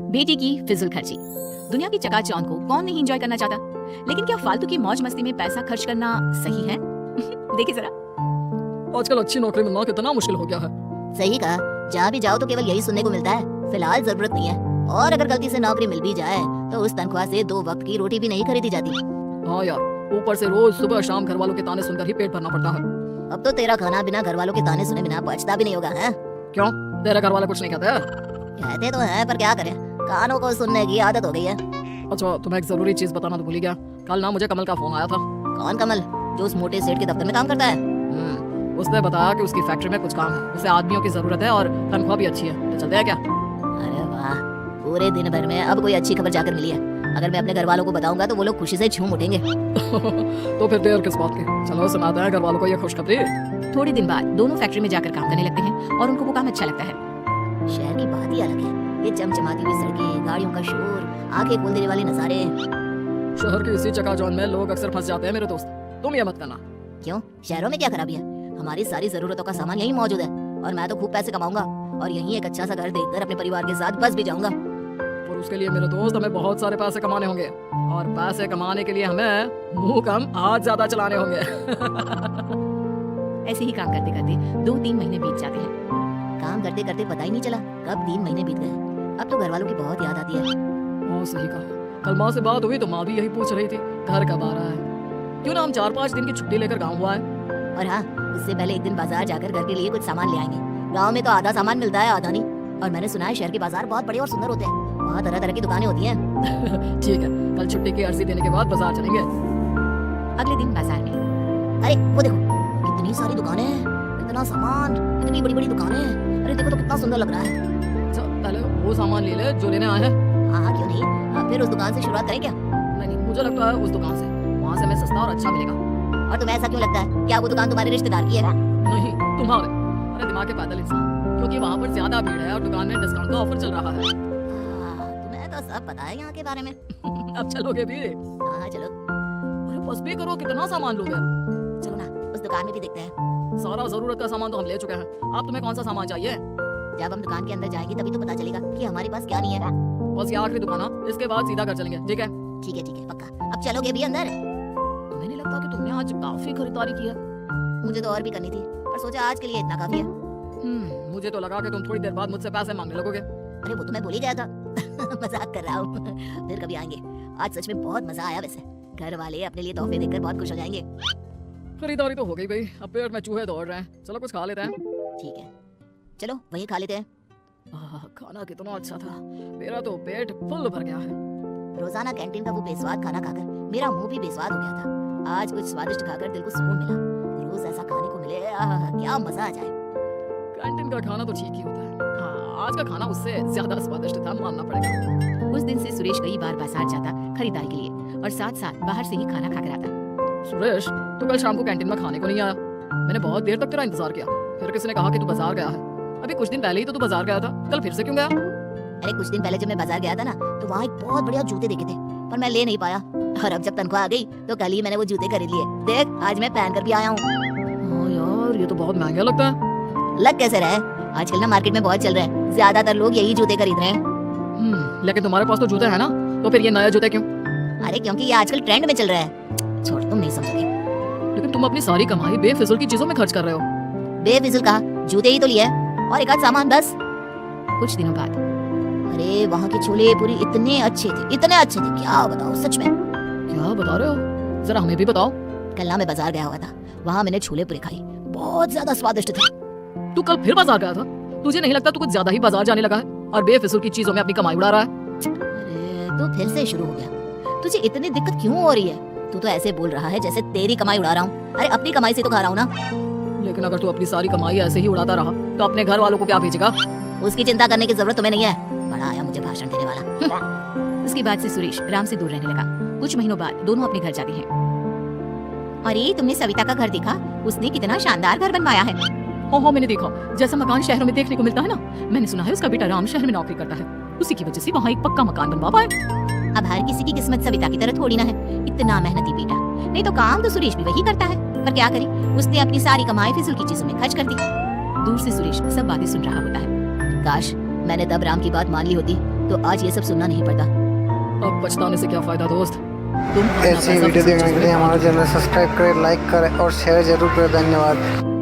बेटी की फिजूल खर्ची। दुनिया की चकाचौंध को कौन नहीं एंजॉय करना चाहता, लेकिन क्या फालतू की मौज मस्ती में पैसा खर्च करना सही है? देखिए जरा। आजकल अच्छी नौकरी मिलना कितना मुश्किल हो गया है। सही कहा, जहाँ भी जाओ तो केवल यही सुनने को मिलता है, फिलहाल जरूरत नहीं है। और अगर गलती से नौकरी मिल भी जाए तो उस तनख्वाह से 2 वक्त की रोटी भी नहीं खरीदी जाती। हाँ यार, ऊपर से रोज सुबह शाम घर वालों के ताने सुनकर ही पेट भरना पड़ता है। अब तो तेरा खाना बिना घर वालों के ताने सुने बिना पचता भी नहीं होगा है? क्यों, तेरे घर वाले कुछ नहीं कहते? कहते तो हैं पर क्या करें, कानों को सुनने की आदत हो गई है। अच्छा, तुम्हें एक जरूरी चीज बताना तो भूल ही गया। कल ना मुझे कमल का फोन आया था। कौन कमल? जो उस मोटे सेठ के दफ्तर में काम करता है? उसने बताया कि उसकी फैक्ट्री में कुछ काम है, उसे आदमियों की जरूरत है और तनख्वाह भी अच्छी है। तो चलते हैं क्या? अरे वाह, पूरे दिन भर में अब कोई अच्छी खबर जाकर मिली है। अगर मैं अपने घर वालों को बताऊंगा तो वो लोग खुशी से झूम उठेंगे। तो फिर देर किस बात की, चलो सुनाते हैं घर वालों को ये खुशखबरी। थोड़े दिन बाद दोनों फैक्ट्री में जाकर काम करने लगते हैं और उनको वो काम अच्छा लगता है। शहर की बात ही अलग है, ये चमचमाती हुई सड़कें, गाड़ियों का शोर, आंखें खोल देने वाले नजारे। शहर की इसी चकाचौंध में लोग अक्सर फंस जाते हैं मेरे दोस्त, तुम ये मत करना। क्यों, शहरों में क्या खराबी है? हमारी सारी जरूरतों का सामान यहीं मौजूद है और मैं तो खूब पैसे कमाऊंगा और यहीं एक अच्छा सा घर देखकर अपने परिवार के साथ बस भी जाऊंगा। और उसके लिए मेरे दोस्त हमें बहुत सारे पैसे कमाने होंगे, और पैसे कमाने के लिए हमें मुंह कम हाथ ज्यादा चलाने होंगे। ऐसे ही काम करते करते 2-3 महीने बीत जाते हैं। काम करते करते पता ही नहीं चला कब 3 महीने बीत गए। अब तो घर वालों की बहुत याद आती है। ओ, सही कहा। कल माँ से बात हुई तो माँ भी यही पूछ रही थी, घर कब आ रहा है? क्यों ना हम 4-5 दिन की छुट्टी लेकर गाँव हुआ है। और हाँ, उससे पहले एक दिन बाजार जाकर घर के लिए कुछ सामान ले आएंगे। गांव में तो आधा सामान मिलता है, आधा नहीं। और मैंने सुना है शहर के बाजार बहुत बड़े और सुंदर होते हैं, वहाँ तरह तरह की दुकानें होती हैं। ठीक है, कल छुट्टी की अर्जी देने के बाद बाजार चलेंगे। अगले दिन बाजार में, अरे वो देखो, कितनी सारी दुकानें हैं, इतना सामान, इतनी बड़ी बड़ी दुकानें हैं। अरे देखो तो कितना सुंदर लग रहा है। अच्छा, पहले वो सामान ले ले जो लेने आए हैं। हाँ क्यों नहीं, फिर उस दुकान से शुरुआत करें क्या? नहीं, मुझे लगता है उस दुकान से, वहाँ से हमें सस्ता और अच्छा मिलेगा। और तुम्हें ऐसा क्यों लगता है? क्या वो दुकान तुम्हारे रिश्तेदार की है? नहीं, तुम्हारे। अरे दिमाग के पैदल इंसान, क्योंकि वहाँ पर ज्यादा भीड़ है और दुकान में डिस्काउंट का ऑफर चल रहा है। तुम्हें तो सब पता है यहाँ के बारे में। अब चलोगे भी? हाँ चलो। अरे बस भी करो, कितना सामान लोगे? चलो ना, उस दुकान में भी देखते हैं। सारा जरूरत का सामान तो हम ले चुके हैं, अब तुम्हें कौन सा सामान चाहिए? जब हम दुकान के अंदर जाएंगे तभी तो पता चलेगा कि हमारे पास क्या नहीं है। बस ये आखिरी दुकान है, इसके बाद सीधा घर चलेंगे, ठीक है? ठीक है पक्का। अब चलोगे भी अंदर? मैंने लगता कि तुमने आज काफी खरीदारी की है। मुझे तो और भी करनी थी, पर सोचा आज के लिए इतना काफी है। मुझे तो लगा कि तुम थोड़ी देर बाद मुझसे पैसे मांगने लगोगे। अरे वो तो मैं भूल ही गया था। मजाक कर रहा हूँ। फिर कभी आएंगे। आज सच में बहुत मजा आया। वैसे घर वाले अपने लिए तोहफे देखकर बहुत खुश हो जाएंगे। खरीदारी तो हो गई भाई, अब पेट में चूहे दौड़ रहे हैं, चलो कुछ खा लेते हैं। ठीक है, चलो वही खा लेते हैं। खाना कितना अच्छा था, मेरा तो पेट फुल भर गया है। रोजाना कैंटीन का वो बेस्वाद खाना खाकर मेरा मुंह भी बेस्वाद हो गया था। आज कुछ स्वादिष्ट खाकर दिल को सुकून मिला। रोज ऐसा खाने को मिले, क्या मजा आ जाए। कैंटीन का खाना तो ठीक ही होता है, हाँ, आज का खाना उससे ज्यादा स्वादिष्ट था, मानना पड़ेगा। उस दिन से सुरेश कई बार बाजार जाता खरीदारी के लिए और साथ साथ बाहर से ही खाना खाकर आता। सुरेश, तू कल शाम को कैंटीन में खाने को नहीं आया? मैंने बहुत देर तक तेरा इंतजार किया, फिर किसी ने कहा कि तू बाजार गया है। अभी कुछ दिन पहले ही तो तू बाजार गया था, कल फिर से क्यों गया? अरे कुछ दिन पहले जब मैं बाजार गया था ना, तो वहाँ एक बहुत बढ़िया जूते देखे थे, पर मैं ले नहीं पाया। और अब जब तनख्वाह आ गई तो कल ही मैंने वो जूते खरीद लिए। देख, आज मैं पहन कर भी आया हूँ। यार, ये तो बहुत महंगा लगता है। लग कैसे रहा है, आजकल ना मार्केट में बहुत चल रहे हैं, ज्यादातर लोग यही जूते खरीद रहे हैं। लेकिन तुम्हारे पास तो जूते हैं ना, तो फिर ये नए जूते क्यों? अरे क्योंकि ये आजकल ट्रेंड में चल रहा है। छोड़, तुम नहीं समझोगे। लेकिन तुम अपनी सारी कमाई बेफिजूल की चीजों में खर्च कर रहे हो। बेफिजूल कहा, जूते ही तो लिए और एक आध सामान बस। कुछ दिनों बाद, अरे वहाँ के छोले पूरी इतने अच्छे थे, इतने अच्छे थे, क्या बताओ सच में। क्या बता रहे हो, जरा हमें भी बताओ। कल ना मैं बाजार गया हुआ था, वहाँ मैंने छोले पूरे खाए, बहुत ज्यादा स्वादिष्ट थे। तू कल फिर बाजार गया था? तुझे नहीं लगता तू कुछ ज्यादा ही बाजार जाने लगा है और बेफिजूल की चीजों में अपनी कमाई उड़ा रहा है? अरे तू फिर से शुरू हो गया। तुझे इतनी दिक्कत क्यों हो रही है? तू तो ऐसे बोल रहा है जैसे तेरी कमाई उड़ा रहा हूँ। अरे अपनी कमाई से तो खा रहा हूँ ना। लेकिन अगर तू अपनी सारी कमाई ऐसे ही उड़ाता रहा तो अपने घर वालों को क्या भेजेगा? उसकी चिंता करने की जरूरत तुम्हें नहीं है। बड़ा आया मुझे भाषण देने वाला। उसके बाद से सुरेश राम से दूर रहने लगा। कुछ महीनों बाद दोनों अपने घर जाते हैं। अरे तुमने सविता का घर देखा? उसने कितना शानदार घर बनवाया है। हाँ, मैंने देखा, जैसा मकान शहरों में देखने को मिलता है ना। मैंने सुना है उसका बेटा राम शहर में नौकरी करता है, उसी की वजह से वहाँ एक पक्का मकान बनवा पाए। अब हर किसी की किस्मत सविता की तरह थोड़ी ना है। इतना मेहनती बेटा, नहीं तो काम तो सुरेश भी वही करता है, पर क्या करे, उसने अपनी सारी कमाई फिजूल की चीजों में खर्च कर दी। दूर से सुरेश सब बातें सुन रहा होता है। काश मैंने तब राम की बात मान ली होती तो आज ये सब सुनना नहीं पड़ता। अब पछताने से क्या फायदा दोस्त, तुम अपना ऐसी पैसा वीडियो किसी देखने चीज़ के में लिए लगा हमारा दो। चैनल सब्सक्राइब करें, लाइक करें और शेयर जरूर करें। धन्यवाद।